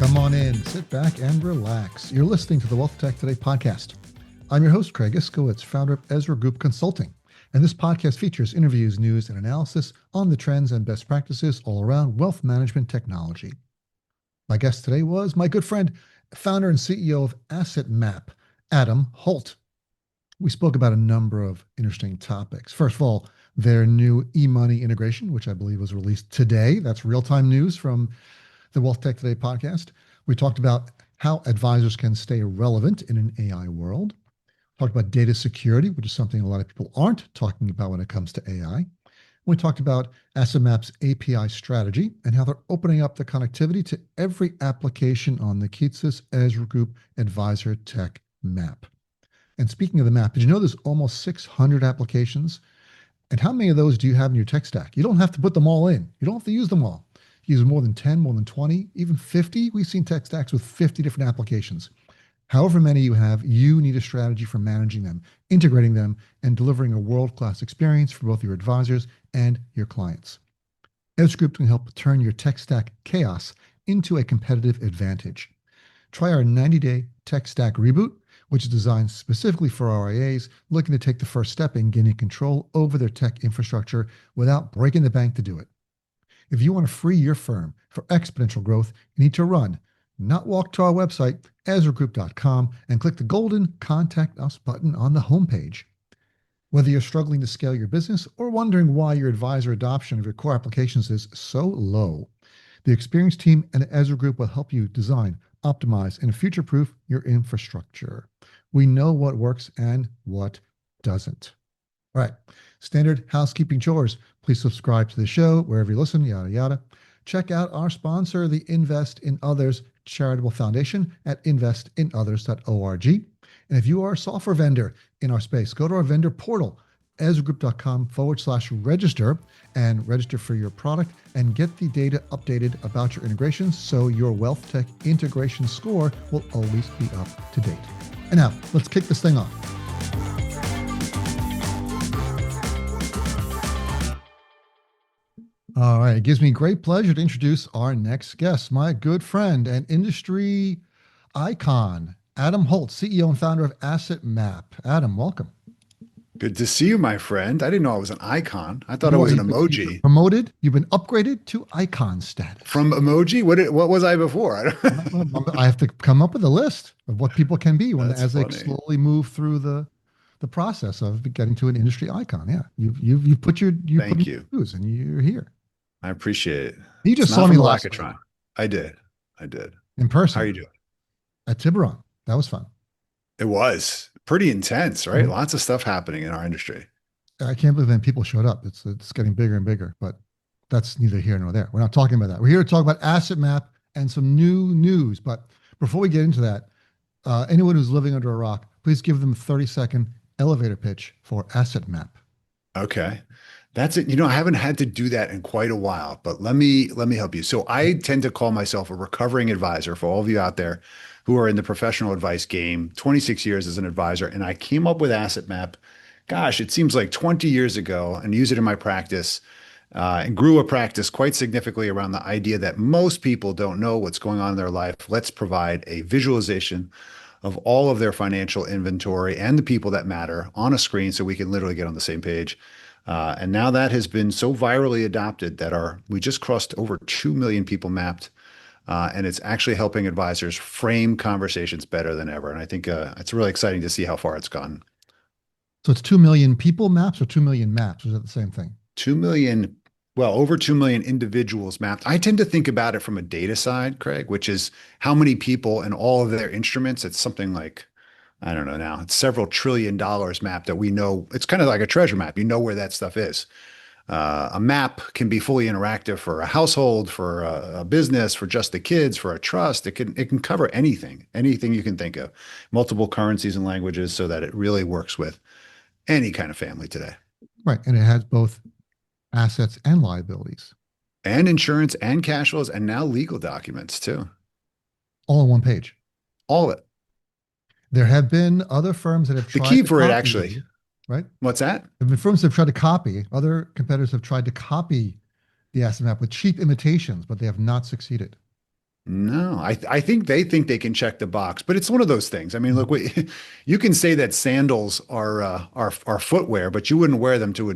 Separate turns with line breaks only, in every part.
Come on in, sit back and relax. You're listening to the Wealth Tech Today podcast. I'm your host, Craig Iskowitz, founder of Ezra Group Consulting. And this podcast features interviews, news, and analysis on the trends and best practices all around wealth management technology. My guest today was my good friend, founder and CEO of Asset Map, Adam Holt. We spoke about a number of interesting topics. First of all, their new eMoney integration, which I believe was released today. That's real-time news from the Wealth Tech Today podcast. We talked about how advisors can stay relevant in an AI world. Talked about data security, which is something a lot of people aren't talking about when it comes to AI. We talked about AssetMap's API strategy and how they're opening up the connectivity to every application on the Keatsis Ezra Group Advisor Tech Map. And speaking of the map, did you know there's almost 600 applications? And how many of those do you have in your tech stack? You don't have to put them all in. You don't have to use them all. Use more than 10, more than 20, even 50. We've seen tech stacks with 50 different applications. However many you have, you need a strategy for managing them, integrating them, and delivering a world-class experience for both your advisors and your clients. Ezra Group can help turn your tech stack chaos into a competitive advantage. Try our 90-day tech stack reboot, which is designed specifically for RIAs looking to take the first step in gaining control over their tech infrastructure without breaking the bank to do it. If you want to free your firm for exponential growth, you need to run, not walk to our website, EzraGroup.com, and click the golden Contact Us button on the homepage. Whether you're struggling to scale your business or wondering why your advisor adoption of your core applications is so low, the experienced team at Ezra Group will help you design, optimize, and future-proof your infrastructure. We know what works and what doesn't. All right, standard housekeeping chores. Please subscribe to the show wherever you listen, yada, yada. Check out our sponsor, the Invest in Others Charitable Foundation at investinothers.org. And if you are a software vendor in our space, go to our vendor portal, ezragroup.com/register, and register for your product and get the data updated about your integrations so your wealth tech integration score will always be up to date. And now, let's kick this thing off. All right. It gives me great pleasure to introduce our next guest, my good friend and industry icon, Adam Holt, CEO and founder of Asset Map. Adam, welcome.
Good to see you, my friend. I didn't know I was an icon. I thought I was an emoji.
You've been promoted. You've been upgraded to icon status.
From emoji? What was I before?
I have to come up with a list of what people can be as
funny.
they slowly move through the process of getting to an industry icon. Yeah, you've put your
Thank you.
shoes and you're here.
I appreciate it.
You just saw me last week.
I did.
In person.
How are you doing?
At Tiburon. That was fun.
It was pretty intense, right?
Mm-hmm.
Lots of stuff happening in our industry.
I can't believe that people showed up. It's getting bigger and bigger, but that's neither here nor there. We're not talking about that. We're here to talk about Asset Map and some new news. But before we get into that, anyone who's living under a rock, please give them a 30-second elevator pitch for Asset Map.
Okay. That's it. I haven't had to do that in quite a while, but let me help you. So I tend to call myself a recovering advisor for all of you out there who are in the professional advice game, 26 years as an advisor. And I came up with Asset Map, gosh, it seems like 20 years ago, and use it in my practice, and grew a practice quite significantly around the idea that most people don't know what's going on in their life. Let's provide a visualization of all of their financial inventory and the people that matter on a screen so we can literally get on the same page. And now that has been so virally adopted that we just crossed over 2 million people mapped. And it's actually helping advisors frame conversations better than ever. And I think it's really exciting to see how far it's gone.
So it's 2 million people maps or 2 million maps? Or is that the same thing?
2 million, well, over 2 million individuals mapped. I tend to think about it from a data side, Craig, which is how many people and all of their instruments. It's something like, I don't know now, it's several $1 trillion mapped that we know. It's kind of like a treasure map. You know where that stuff is. A map can be fully interactive for a household, for a business, for just the kids, for a trust. It can cover anything you can think of, multiple currencies and languages, so that it really works with any kind of family today.
Right. And it has both assets and liabilities.
And insurance and cash flows and now legal documents too.
All on one page.
All of it.
There have been other firms that have tried
the key for it, actually.
Right?
What's that?
There have been firms that have tried to copy. Other competitors have tried to copy the Asset Map with cheap imitations, but they have not succeeded.
No, I think they can check the box, but it's one of those things. I mean,
Mhm.
look, you can say that sandals are footwear, but you wouldn't wear them to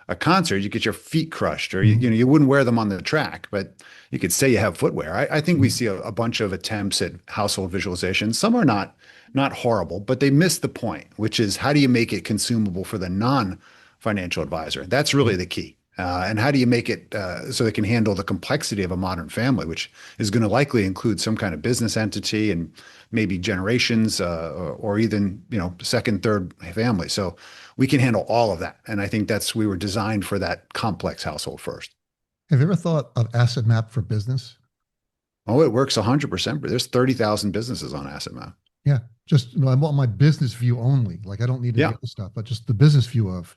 a concert. You get your feet crushed, or
Mhm.
you wouldn't wear them on the track. But you could say you have footwear. I think we
Mhm.
see a bunch of attempts at household visualization. Some are not horrible, but they miss the point, which is how do you make it consumable for the non-financial advisor? That's really the key. And how do you make it so it can handle the complexity of a modern family, which is going to likely include some kind of business entity and maybe generations or even second, third family. So we can handle all of that, and I think we were designed for that complex household first.
Have you ever thought of asset map for business?
Oh, it works 100%. But there's 30,000 businesses on Asset Map.
Yeah, just I want my business view only. Like I don't need any
Yeah.
other stuff, but just the business view of.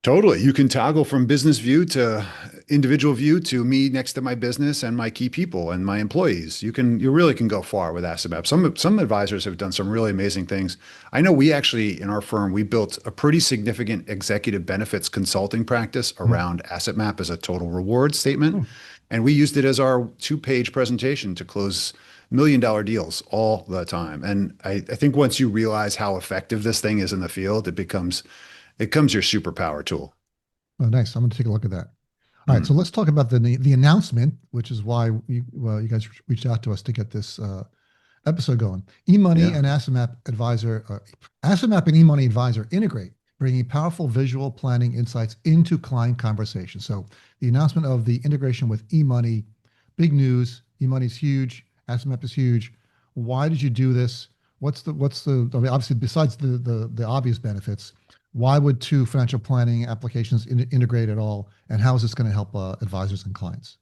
Totally. You can toggle from business view to individual view to me next to my business and my key people and my employees. You really can go far with Asset Map. Some advisors have done some really amazing things. I know we actually in our firm we built a pretty significant executive benefits consulting practice
Mhm.
around Asset Map as a total reward statement,
Oh,
and we used it as our two-page presentation to close million-dollar deals all the time. And I think once you realize how effective this thing is in the field, it becomes your superpower tool.
oh, nice. I'm going to take a look at that. All right, so
Mm.
let's talk about the announcement, which is why you guys reached out to us to get this episode going. eMoney
Yeah.
and Asset Map and eMoney Advisor integrate, bringing powerful visual planning insights into client conversation. So the announcement of the integration with eMoney, big news. eMoney is huge. Asset Map is huge. Why did you do this? I mean, obviously besides the obvious benefits, why would two financial planning applications integrate at all? And how is this going to help advisors and clients?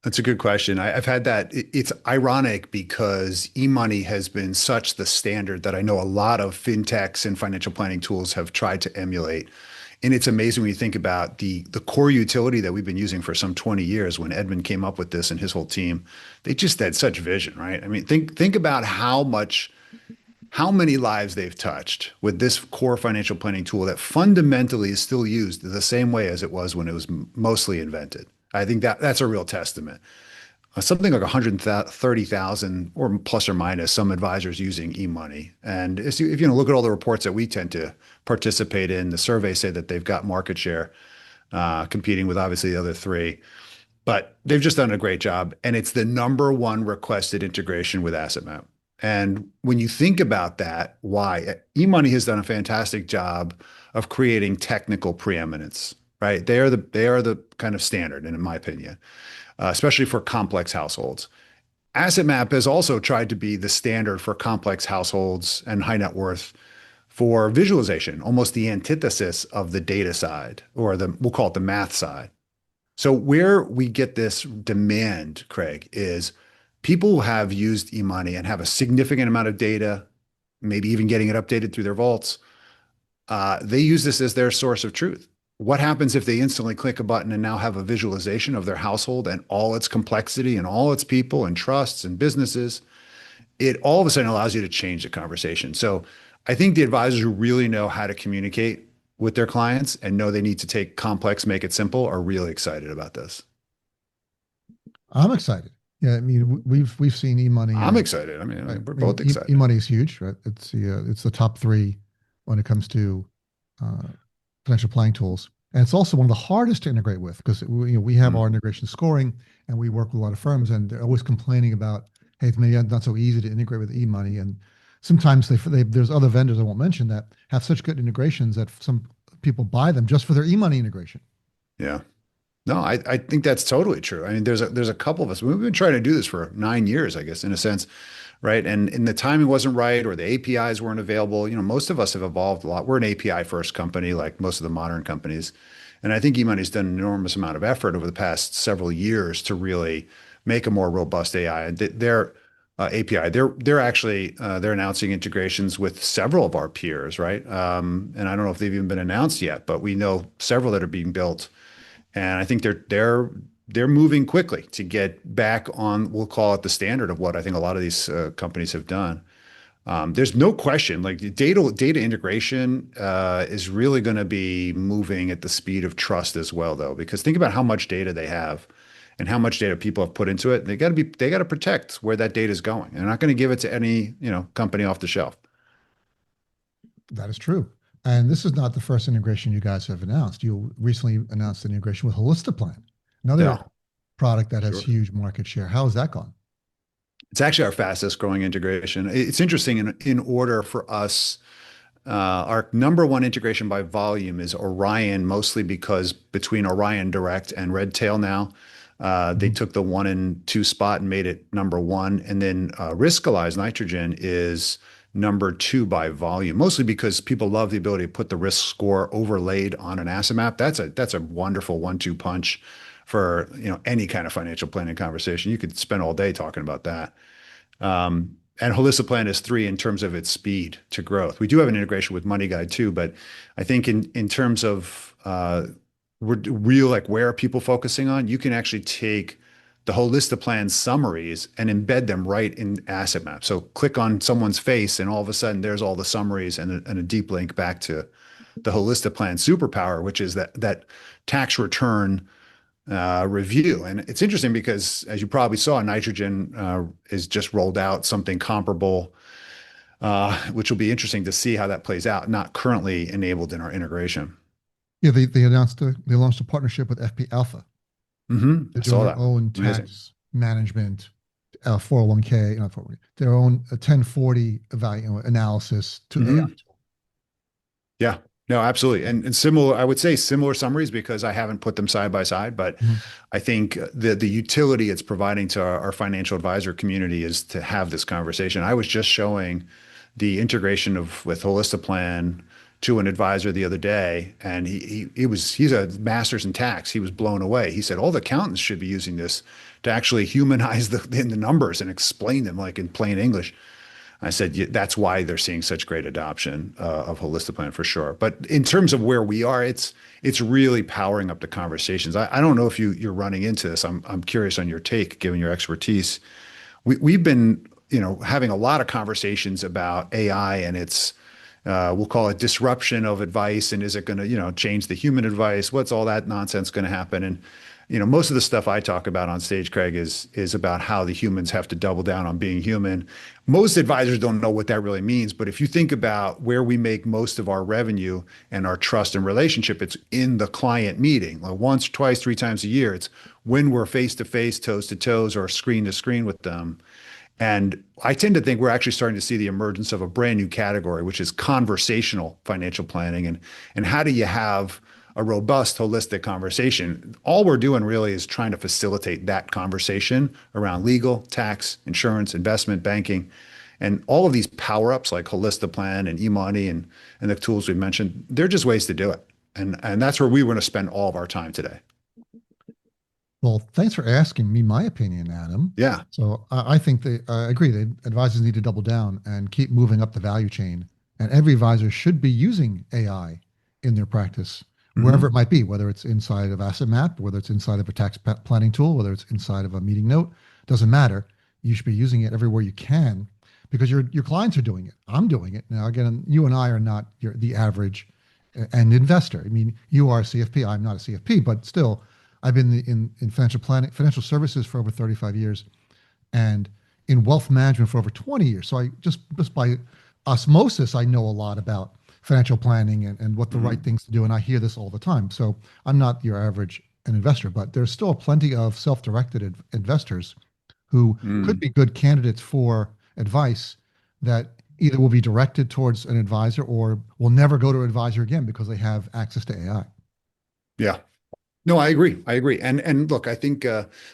That's a good question. I've had that. It's ironic because eMoney has been such the standard that I know a lot of fintechs and financial planning tools have tried to emulate. And it's amazing when you think about the core utility that we've been using for some 20 years. When Edmund came up with this and his whole team, they just had such vision, right? I mean, think about how many lives they've touched with this core financial planning tool that fundamentally is still used the same way as it was when it was mostly invented. I think that's a real testament. Something like 130,000 or plus or minus some advisors using eMoney. And if you look at all the reports that we tend to participate in, the surveys say that they've got market share competing with obviously the other three. But they've just done a great job. And it's the number one requested integration with AssetMap. And when you think about that, why? eMoney has done a fantastic job of creating technical preeminence, right? They are the kind of standard, in my opinion, especially for complex households. AssetMap has also tried to be the standard for complex households and high net worth for visualization, almost the antithesis of the data side, or we'll call it the math side. So where we get this demand, Craig, is people have used eMoney and have a significant amount of data, maybe even getting it updated through their vaults. They use this as their source of truth. What happens if they instantly click a button and now have a visualization of their household and all its complexity and all its people and trusts and businesses? It all of a sudden allows you to change the conversation. So I think the advisors who really know how to communicate with their clients and know they need to take complex, make it simple, are really excited about this.
I'm excited. Yeah, I mean, we've seen eMoney.
I'm excited. I
Right.
mean, we're
I mean,
both excited.
eMoney is huge, right? It's the top three when it comes to uh, financial planning tools, and it's also one of the hardest to integrate with because we have
Mm,
our integration scoring, and we work with a lot of firms, and they're always complaining about, hey, it's maybe not so easy to integrate with eMoney, and sometimes there's other vendors I won't mention that have such good integrations that some people buy them just for their eMoney integration.
yeah. No, I think that's totally true. I mean, there's a couple of us. We've been trying to do this for 9 years, I guess, in a sense, right? And the timing wasn't right, or the APIs weren't available. Most of us have evolved a lot. We're an API first company, like most of the modern companies, and I think eMoney's done an enormous amount of effort over the past several years to really make a more robust AI. And their API, they're actually they're announcing integrations with several of our peers, right? And I don't know if they've even been announced yet, but we know several that are being built, and I think they're moving quickly to get back on, we'll call it the standard of what I think a lot of these companies have done. There's no question, like data integration is really going to be moving at the speed of trust as well, though, because think about how much data they have and how much data people have put into it. They got to protect where that data is going. They're not going to give it to any, company off the shelf.
That is true. And this is not the first integration you guys have announced. You recently announced an integration with Holistiplan, another
Yeah,
product that has
sure.
huge market share. How has that gone?
It's actually our fastest growing integration. It's interesting in order for us. Our number one integration by volume is Orion, mostly because between Orion Direct and Redtail now, they
Mhm.
took the 1 and 2 spot and made it number one. And then Riskalyze Nitrogen is number two by volume, mostly because people love the ability to put the risk score overlaid on an asset map. That's a wonderful 1-2 punch for any kind of financial planning conversation. You could spend all day talking about that. And Holisiplan is three in terms of its speed to growth. We do have an integration with Money Guide too, but I think in terms of real like where are people focusing on, you can actually take the Holisiplan summaries and embed them right in asset map. So click on someone's face, and all of a sudden there's all the summaries and a deep link back to the Holisiplan superpower, which is that tax return review. And it's interesting because, as you probably saw, Nitrogen is just rolled out something comparable, which will be interesting to see how that plays out. Not currently enabled in our integration.
Yeah, they launched a partnership with FP Alpha. They're
I
doing
saw
their
that.
own
Amazing.
tax management, 401k, not 401k, their own 1040 value analysis to AI.
hmm Yeah. No, absolutely. And similar, I would say similar summaries because I haven't put them side by side, but
Mhm.
I think the utility it's providing to our financial advisor community is to have this conversation. I was just showing the integration of with Holistiplan to an advisor the other day, and he's a master's in tax. He was blown away. He said all the accountants should be using this to actually humanize the numbers and explain them like in plain English. I said, yeah, that's why they're seeing such great adoption of Holistic for sure. But in terms of where we are, it's really powering up the conversations. I don't know if you're running into this. I'm curious on your take, given your expertise. We've been having a lot of conversations about AI and its we'll call it disruption of advice, and is it going to change the human advice? What's all that nonsense going to happen? And most of the stuff I talk about on stage, Craig, is about how the humans have to double down on being human. Most advisors don't know what that really means, but if you think about where we make most of our revenue and our trust and relationship, it's in the client meeting, like once, twice, three times a year. It's when we're face to face, toes to toes, or screen to screen with them. And I tend to think we're actually starting to see the emergence of a brand new category, which is conversational financial planning. And how do you have a robust, holistic conversation? All we're doing really is trying to facilitate that conversation around legal, tax, insurance, investment, banking, and all of these power ups like Holistiplan and eMoney and the tools we mentioned. They're just ways to do it. And that's where we want to spend all of our time today.
Well, thanks for asking me my opinion, Adam.
Yeah.
So I think I agree that advisors need to double down and keep moving up the value chain. And every advisor should be using AI in their practice, wherever it
hmm
might be, whether it's inside of Asset Map, whether it's inside of a planning tool, whether it's inside of a meeting note, doesn't matter. You should be using it everywhere you can because your clients are doing it. I'm doing it. Now, again, you and I are not the average end investor. I mean, you are a CFP. I'm not a CFP, but still, I've been in financial planning, financial services for over 35 years, and in wealth management for over 20 years. So I just by osmosis, I know a lot about financial planning and what the right
hmm
things to do. And I hear this all the time. So I'm not your average investor, but there's still plenty of self-directed investors who could
mm
be good candidates for advice that either will be directed towards an advisor or will never go to an advisor again because they have access to AI.
Yeah. No, I agree. I agree. And look, I think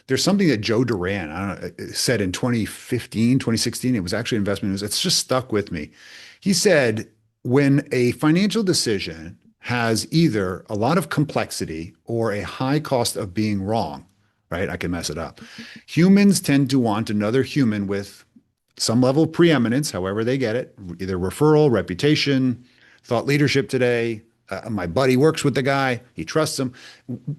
there's something that Joe Duran said in 2015, 2016. It was actually investment news. It's just stuck with me. He said, when a financial decision has either a lot of complexity or a high cost of being wrong, right? I can mess it up. Humans tend to want another human with some level of preeminence, however they get it, either referral, reputation, thought leadership today. My buddy works with the guy, he trusts him.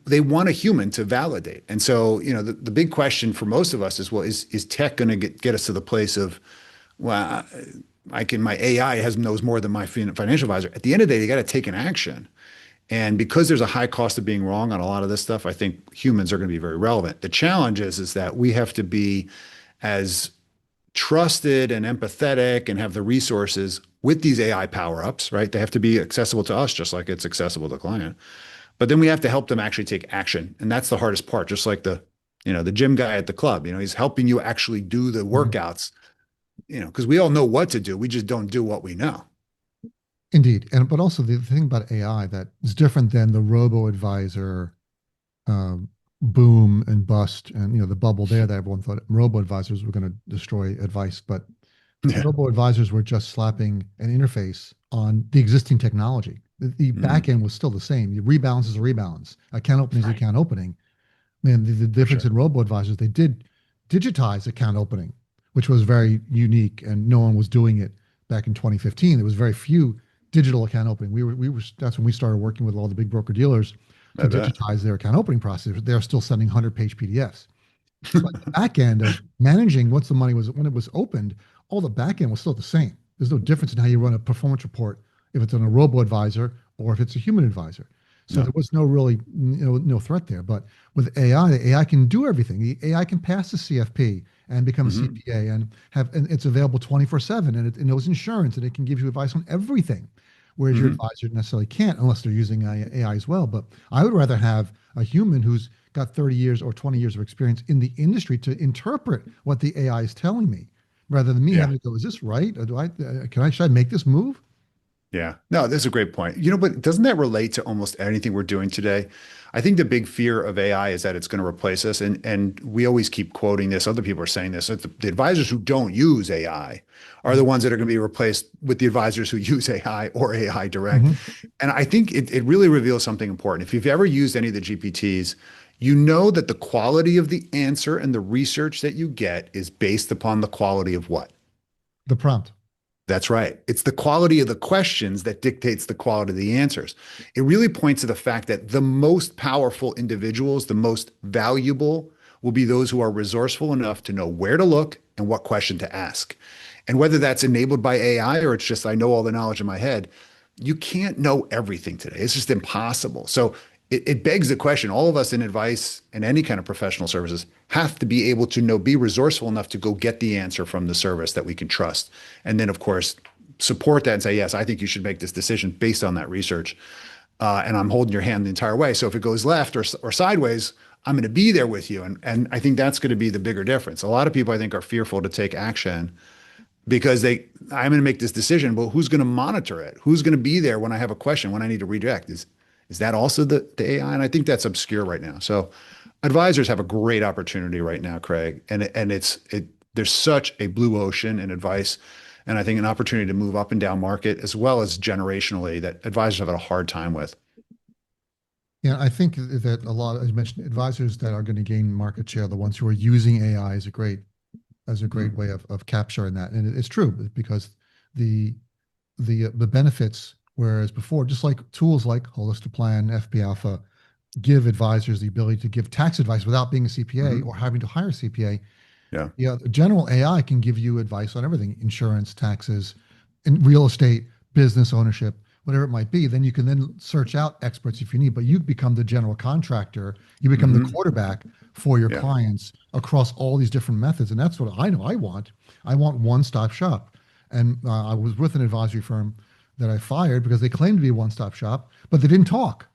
They want a human to validate. And so, the big question for most of us is, well, is tech going to get us to the place of, well, my AI knows more than my financial advisor. At the end of the day, you got to take an action. And because there's a high cost of being wrong on a lot of this stuff, I think humans are going to be very relevant. The challenge is that we have to be as trusted and empathetic and have the resources with these AI power-ups, right? They have to be accessible to us just like it's accessible to the client. But then we have to help them actually take action. And that's the hardest part, just like the gym guy at the club, he's helping you actually do the
Mhm.
workouts, because we all know what to do. We just don't do what we know.
Indeed. And but also the thing about AI that is different than the robo advisor um, boom and bust and the bubble there that everyone thought robo advisors were going to destroy advice, but
Yeah.
robo advisors were just slapping an interface on the existing technology. The back
Mhm.
end was still the same. The rebalance is a rebalance. Account opening is
Right.
account opening. Man, the
For
difference
sure.
in robo advisors, they did digitize account opening, which was very unique, and no one was doing it back in 2015. There was very few digital account opening. We were that's when we started working with all the big broker dealers to
I bet.
digitize their account opening process. They're still sending 100-page PDFs. But the back end of managing once the money was when it was opened, all the back end was still the same. There's no difference in how you run a performance report if it's on a robo advisor or if it's a human advisor. So
No.
there was no really no threat there. But with AI, the AI can do everything. The AI can pass the CFP and become a
Hmm.
CPA and it's available 24/7 and it knows insurance and it can give you advice on everything. Whereas your
Hmm.
advisor necessarily can't unless they're using AI as well. But I would rather have a human who's got 30 years or 20 years of experience in the industry to interpret what the AI is telling me rather than me
Yeah.
having to go, is this right? Or should I make this move?
Yeah. No, that's a great point. But doesn't that relate to almost anything we're doing today? I think the big fear of AI is that it's going to replace us. And we always keep quoting this. Other people are saying this. That the advisors who don't use AI are the ones that are going to be replaced with the advisors who use AI or AI direct.
Mm-hmm.
And I think it really reveals something important. If you've ever used any of the GPTs, you know that the quality of the answer and the research that you get is based upon the quality of what?
The prompt.
That's right. It's the quality of the questions that dictates the quality of the answers. It really points to the fact that the most powerful individuals, the most valuable, will be those who are resourceful enough to know where to look and what question to ask. And whether that's enabled by AI or it's just I know all the knowledge in my head, you can't know everything today. It's just impossible. So it begs the question, all of us in advice and any kind of professional services have to be able to be resourceful enough to go get the answer from the service that we can trust. And then, of course, support that and say, yes, I think you should make this decision based on that research. And I'm holding your hand the entire way. So if it goes left or sideways, I'm going to be there with you. And I think that's going to be the bigger difference. A lot of people, I think, are fearful to take action because I'm going to make this decision. Well, who's going to monitor it? Who's going to be there when I have a question, when I need to redirect? Is that also the AI? And I think that's obscure right now. So advisors have a great opportunity right now, Craig. There's such a blue ocean in advice. And I think an opportunity to move up and down market as well as generationally that advisors have had a hard time with.
Yeah, I think that a lot, as you mentioned, advisors that are going to gain market share, the ones who are using AI as a great
Mhm.
way of capturing that. And it's true because the the benefits, whereas before, just like tools like Holistic Plan, FP Alpha, give advisors the ability to give tax advice without being a CPA
Mhm.
or having to hire a CPA.
Yeah.
Yeah, general AI can give you advice on everything, insurance, taxes, and real estate, business ownership, whatever it might be. Then you can then search out experts if you need, but you become the general contractor. You become the
Hmm.
quarterback for your
Yeah.
clients across all these different methods. And that's what I know I want. I want one-stop shop. And I was with an advisory firm that I fired because they claimed to be a one-stop shop, but they didn't talk,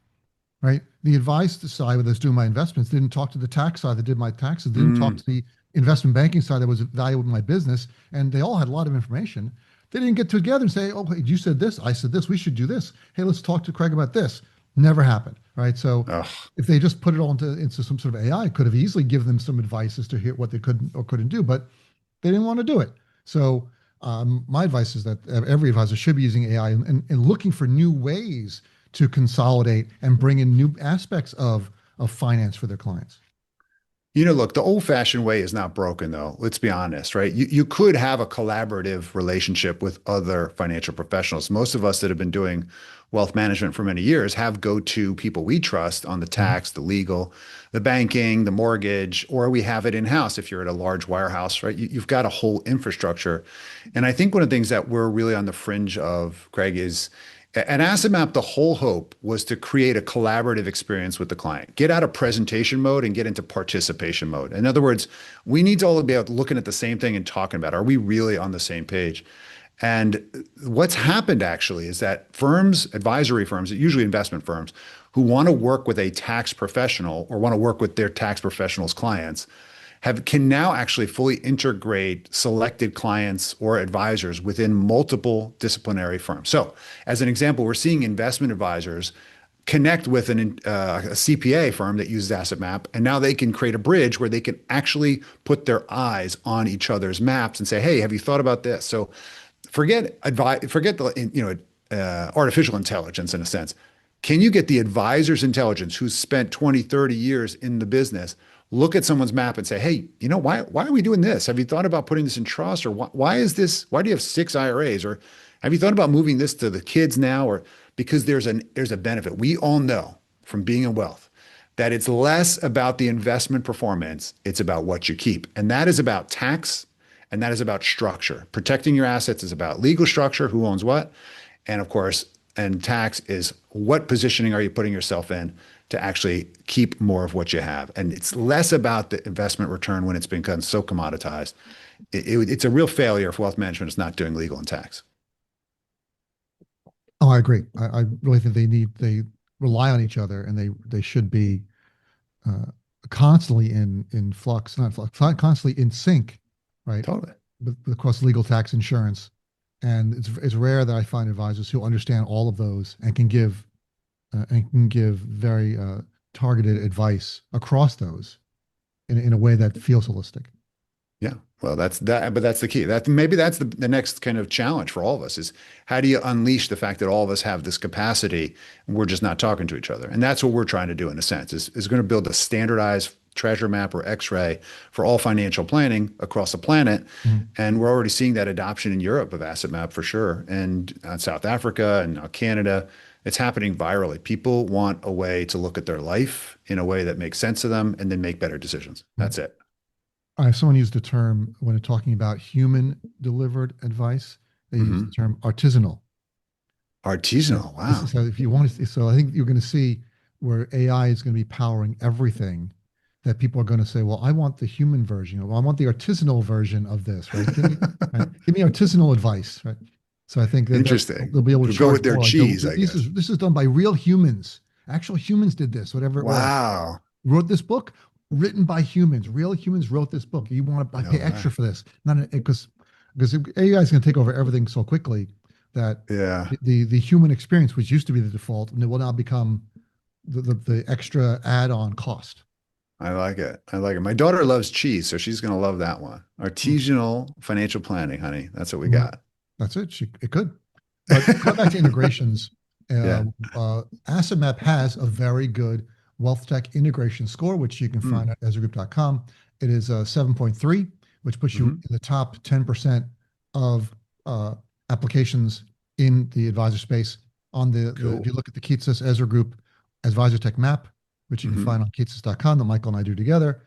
right? The advice side that's doing my investments didn't talk to the tax side that did my taxes, didn't talk
Mm.
to the investment banking side that was valuable in my business. And they all had a lot of information. They didn't get together and say, oh, hey, you said this, I said this, we should do this. Hey, let's talk to Craig about this. Never happened, right? So
Ugh.
if they just put it all into some sort of AI, could have easily given them some advice as to hear what they could or couldn't do, but they didn't want to do it. So my advice is that every advisor should be using AI and looking for new ways to consolidate and bring in new aspects of finance for their clients.
Look, the old-fashioned way is not broken, though. Let's be honest, right? You could have a collaborative relationship with other financial professionals. Most of us that have been doing wealth management for many years have go-to people we trust on the
Mhm.
tax, the legal, the banking, the mortgage, or we have it in-house if you're at a large wirehouse, right? You've got a whole infrastructure. And I think one of the things that we're really on the fringe of, Craig, is At Asset Map, the whole hope was to create a collaborative experience with the client, get out of presentation mode and get into participation mode. In other words, we need to all be looking at the same thing and talking about, are we really on the same page? And what's happened actually is that firms, advisory firms, usually investment firms, who want to work with a tax professional or want to work with their tax professional's clients can now actually fully integrate selected clients or advisors within multiple disciplinary firms. So, as an example, we're seeing investment advisors connect with a CPA firm that uses Asset Map, and now they can create a bridge where they can actually put their eyes on each other's maps and say, "Hey, have you thought about this?" So, forget the artificial intelligence in a sense. Can you get the advisor's intelligence who's spent 20, 30 years in the business, look at someone's map and say, hey, why are we doing this? Have you thought about putting this in trust? Or why is this? Why do you have 6 IRAs? Or have you thought about moving this to the kids now? Or because there's a benefit. We all know from being in wealth that it's less about the investment performance. It's about what you keep. And that is about tax and that is about structure. Protecting your assets is about legal structure, who owns what. And of course, and tax is what positioning are you putting yourself in to actually keep more of what you have. And it's less about the investment return when it's become so commoditized. It's a real failure if wealth management is not doing legal and tax.
Oh, I agree. I really think they rely on each other, and they should be uh, constantly in flux, not flux, constantly in sync, right?
Totally.
With across legal, tax, insurance, and it's rare that I find advisors who understand all of those and can give very targeted advice across those in a way that feels holistic.
Yeah. Well, that's that, but that's the key. Maybe that's the next kind of challenge for all of us is how do you unleash the fact that all of us have this capacity and we're just not talking to each other? And that's what we're trying to do in a sense is going to build a standardized treasure map or X-ray for all financial planning across the planet.
Mhm.
And we're already seeing that adoption in Europe of Asset Map for sure. And South Africa and Canada, it's happening virally. People want a way to look at their life in a way that makes sense to them and then make better decisions. That's it.
Someone used the term when talking about human delivered advice. They use the
Hmm.
term artisanal.
Artisanal.
This
Wow.
is how, if you want to, so I think you're going to see where AI is going to be powering everything, that people are going to say, well, I want the human version. Well, I want the artisanal version of this, right? Right? Give me artisanal advice, right? So I think that
Interesting.
they'll be able to
We'll go
charge
with their
more. Like, no,
cheese, I
this
guess.
is done by real humans. Actual humans did this, whatever it was.
Wow.
Wrote this book, written by humans. Real humans wrote this book. You want to
No
pay
way.
extra for this? Not because AI is going to take over everything so quickly that
Yeah.
the human experience, which used to be the default, and it will now become the extra add-on cost.
I like it. I like it. My daughter loves cheese, so she's going to love that one. Artisanal financial planning, honey. That's what we
Mhm.
got.
That's it. It could. But going back to integrations,
Yeah.
Asset Map has a very good wealth tech integration score, which you can find
Mm.
at ezragroup.com. It is 7.3, which puts you
Hmm.
in the top 10% of applications in the advisor space. If
Cool.
you look at the Keatsis Ezra Group Advisor Tech Map, which you can
Hmm.
find on keatsis.com that Michael and I do together,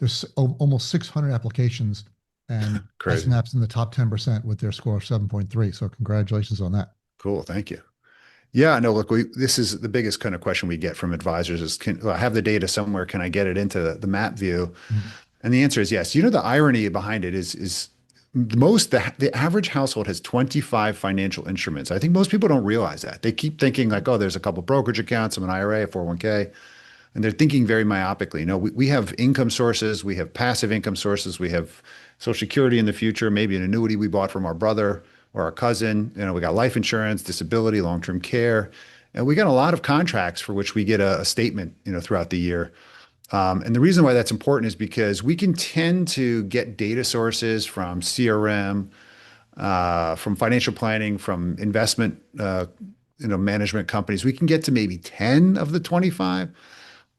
there's almost 600 applications, and Asset
Crazy.
Map's in the top 10% with their score of 7.3. So congratulations on that.
Cool. Thank you. Yeah, no, look, this is the biggest kind of question we get from advisors is, I have the data somewhere? Can I get it into the map view?
Mhm.
And the answer is yes. The irony behind it is the average household has 25 financial instruments. I think most people don't realize that. They keep thinking like, oh, there's a couple brokerage accounts, some an IRA, a 401k, and they're thinking very myopically. No, we have income sources, we have passive income sources, we have Social Security in the future, maybe an annuity we bought from our brother or our cousin. We got life insurance, disability, long-term care, and we got a lot of contracts for which we get a statement, throughout the year. And the reason why that's important is because we can tend to get data sources from CRM, from financial planning, from investment, management companies. We can get to maybe 10 of the 25.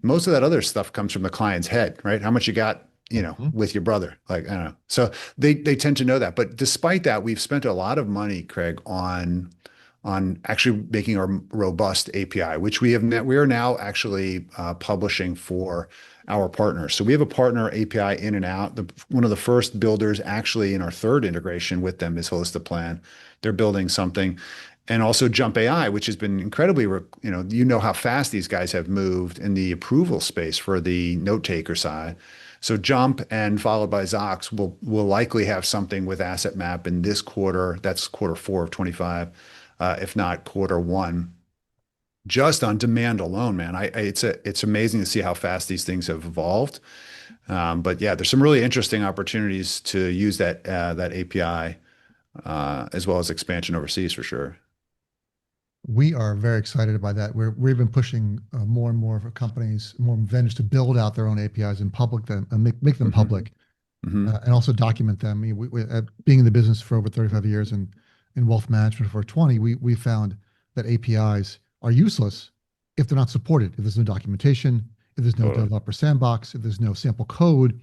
Most of that other stuff comes from the client's head, right? How much you got,
Mhm.
with your brother. Like, I don't know. So they tend to know that. But despite that, we've spent a lot of money, Craig, on actually making our robust API, which we are now actually publishing for our partners. So we have a partner API in and out. One of the first builders actually in our third integration with them is Holistic Plan. They're building something. and also Jump AI, which has been incredibly, you know how fast these guys have moved in the approval space for the note taker side. So Jump and followed by Zox will likely have something with Asset Map in this quarter. That's quarter four of 25, if not quarter one. Just on demand alone, man, it's amazing to see how fast these things have evolved. But yeah, there's some really interesting opportunities to use that API as well as expansion overseas for sure.
We are very excited by that. We've been pushing more and more for companies, more vendors to build out their own APIs and public them and make them
Hmm.
public,
Hmm.
and also document them. I mean, being in the business for over 35 years and in wealth management for 20, we found that APIs are useless if they're not supported. If there's no documentation, if there's no
Totally.
developer sandbox, if there's no sample code,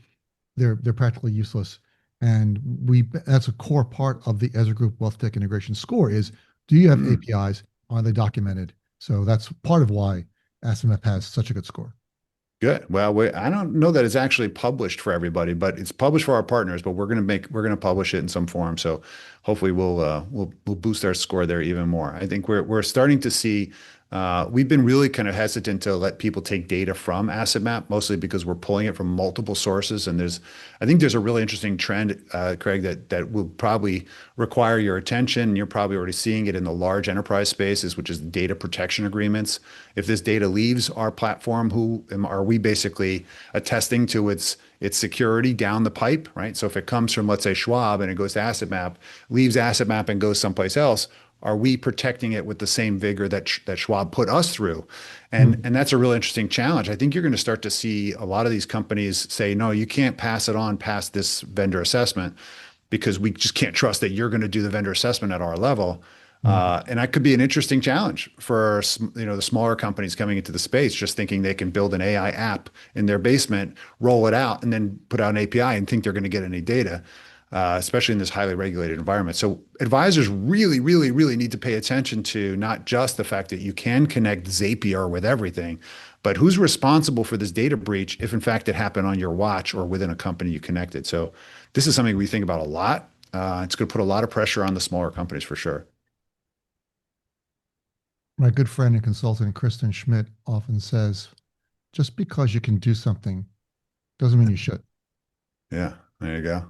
they're practically useless. And we that's a core part of the Ezra Group Wealth Tech Integration Score is, do you have
Mm.
APIs? Are they documented? So that's part of why ASMF has such a good score.
Good. Well, I don't know that it's actually published for everybody, but it's published for our partners. But we're gonna publish it in some form. So hopefully we'll boost our score there even more. I think we're starting to see. We've been really kind of hesitant to let people take data from Asset Map, mostly because we're pulling it from multiple sources. And I think there's a really interesting trend, Craig, that will probably require your attention. And you're probably already seeing it in the large enterprise spaces, which is data protection agreements. If this data leaves our platform, are we basically attesting to its security down the pipe, right? So if it comes from, let's say, Schwab and it goes to Asset Map, leaves Asset Map and goes someplace else, are we protecting it with the same vigor that Schwab put us through?
Hmm.
And that's a really interesting challenge. I think you're going to start to see a lot of these companies say, no, you can't pass it on past this vendor assessment because we just can't trust that you're going to do the vendor assessment at our level.
Hmm.
And that could be an interesting challenge for the smaller companies coming into the space, just thinking they can build an AI app in their basement, roll it out, and then put out an API and think they're going to get any data, especially in this highly regulated environment. So advisors really, really, really need to pay attention to not just the fact that you can connect Zapier with everything, but who's responsible for this data breach if in fact it happened on your watch or within a company you connected. So this is something we think about a lot. It's going to put a lot of pressure on the smaller companies for sure.
My good friend and consultant, Kristen Schmidt, often says, just because you can do something doesn't mean you should.
Yeah, there you go.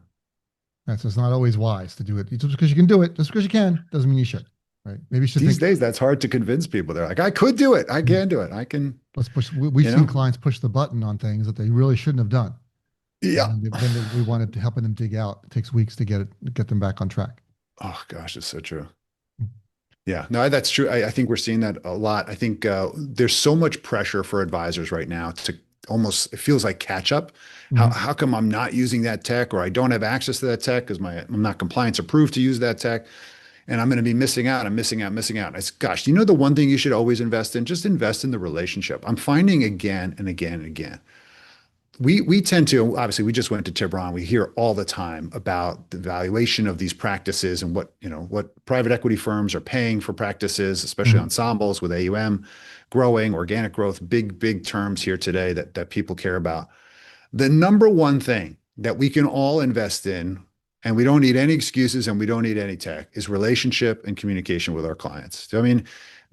That's it's not always wise to do it. Just because you can do it, just because you can, doesn't mean you should. Right? Maybe you should
These
think,
days, that's hard to convince people. They're like, I could do it. I can do it. I can,
let's push. We've
you
seen
know?
clients push the button on things that they really shouldn't have done. And
Yeah.
we wanted to helping them dig out. It takes weeks to get them back on track.
Oh gosh, it's so true. Yeah, no, that's true. I think we're seeing that a lot. I think there's so much pressure for advisors right now to almost, it feels like catch up.
Mhm.
How come I'm not using that tech or I don't have access to that tech because I'm not compliance approved to use that tech and I'm going to be missing out. I'm missing out, missing out. Gosh, you know the one thing you should always invest in? Just invest in the relationship. I'm finding again and again and again we tend to obviously we just went to Tehran. We hear all the time about the valuation of these practices and what private equity firms are paying for practices, especially
Mhm.
ensembles with AUM growing, organic growth, big terms here today that people care about. The number one thing that we can all invest in, and we don't need any excuses and we don't need any tech, is relationship and communication with our clients. So, I mean,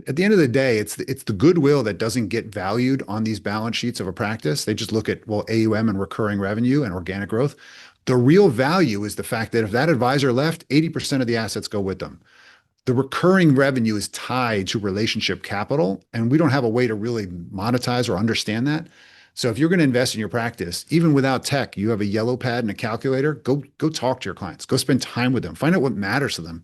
at the end of the day, it's the goodwill that doesn't get valued on these balance sheets of a practice. They just look at, well, AUM and recurring revenue and organic growth. The real value is the fact that if that advisor left, 80% of the assets go with them. The recurring revenue is tied to relationship capital, and we don't have a way to really monetize or understand that. So if you're going to invest in your practice, even without tech, you have a yellow pad and a calculator, go talk to your clients, go spend time with them, find out what matters to them.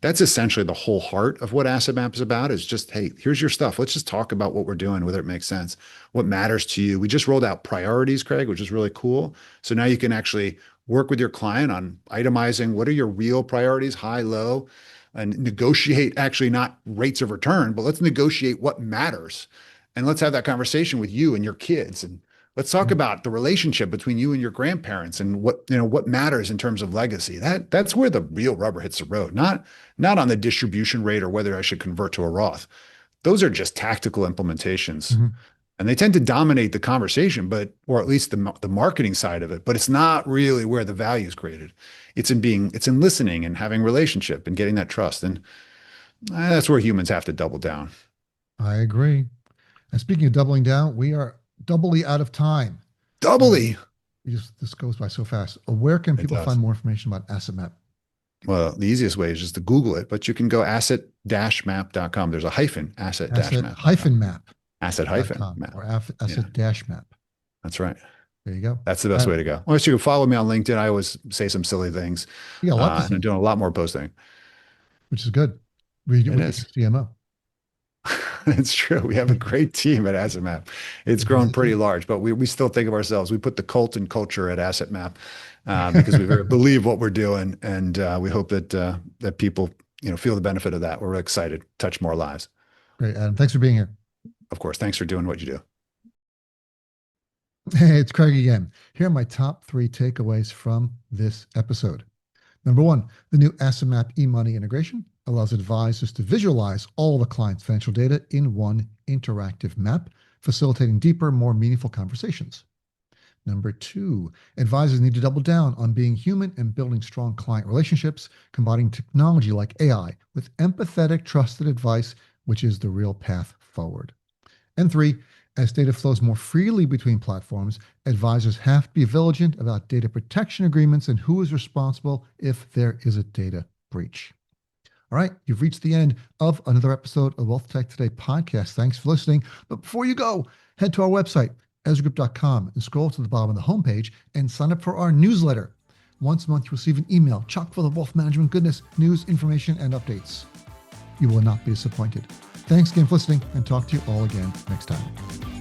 That's essentially the whole heart of what Asset Map is about is just, hey, here's your stuff. Let's just talk about what we're doing, whether it makes sense, what matters to you. We just rolled out priorities, Craig, which is really cool. So now you can actually work with your client on itemizing what are your real priorities, high, low, and negotiate actually not rates of return, but let's negotiate what matters. And let's have that conversation with you and your kids. And let's talk
Mhm.
about the relationship between you and your grandparents and what matters in terms of legacy. That's where the real rubber hits the road, not on the distribution rate or whether I should convert to a Roth. Those are just tactical implementations.
Mhm.
And they tend to dominate the conversation, or at least the marketing side of it, but it's not really where the value is created. It's in listening and having relationship and getting that trust. And That's where humans have to double down.
I agree. And speaking of doubling down, we are doubly out of time.
Doubly.
This goes by so fast. Where can
It
people
does.
find more information about Asset Map?
Well, the easiest way is just to Google it, but you can go asset-map.com. There's a hyphen,
Asset
asset-map.com.
hyphen map.
Asset-map.
Or
Yeah,
asset dash map.
that's right.
There you go.
That's the best way to go. Unless you can follow me on LinkedIn. I always say some silly things.
You got a lot to
And I'm
say,
doing a lot more posting.
which is good. We
It
get
is.
your CMO.
It's true. We have a great team at Asset Map. It's grown pretty large, but we still think of ourselves. We put the cult and culture at Asset Map because we very believe what we're doing, and we hope that that people feel the benefit of that. We're really excited to touch more lives.
Great, Adam. Thanks for being here.
Of course. Thanks for doing what you do.
Hey, it's Craig again. Here are my top 3 takeaways from this episode. Number 1, the new Asset Map eMoney integration allows advisors to visualize all the client's financial data in one interactive map, facilitating deeper, more meaningful conversations. Number 2, advisors need to double down on being human and building strong client relationships, combining technology like AI with empathetic, trusted advice, which is the real path forward. And 3, as data flows more freely between platforms, advisors have to be vigilant about data protection agreements and who is responsible if there is a data breach. All right, you've reached the end of another episode of Wealth Tech Today podcast. Thanks for listening. But before you go, head to our website, ezragroup.com, and scroll to the bottom of the homepage and sign up for our newsletter. Once a month, you receive an email chock full of wealth management goodness, news, information, and updates. You will not be disappointed. Thanks again for listening, and talk to you all again next time.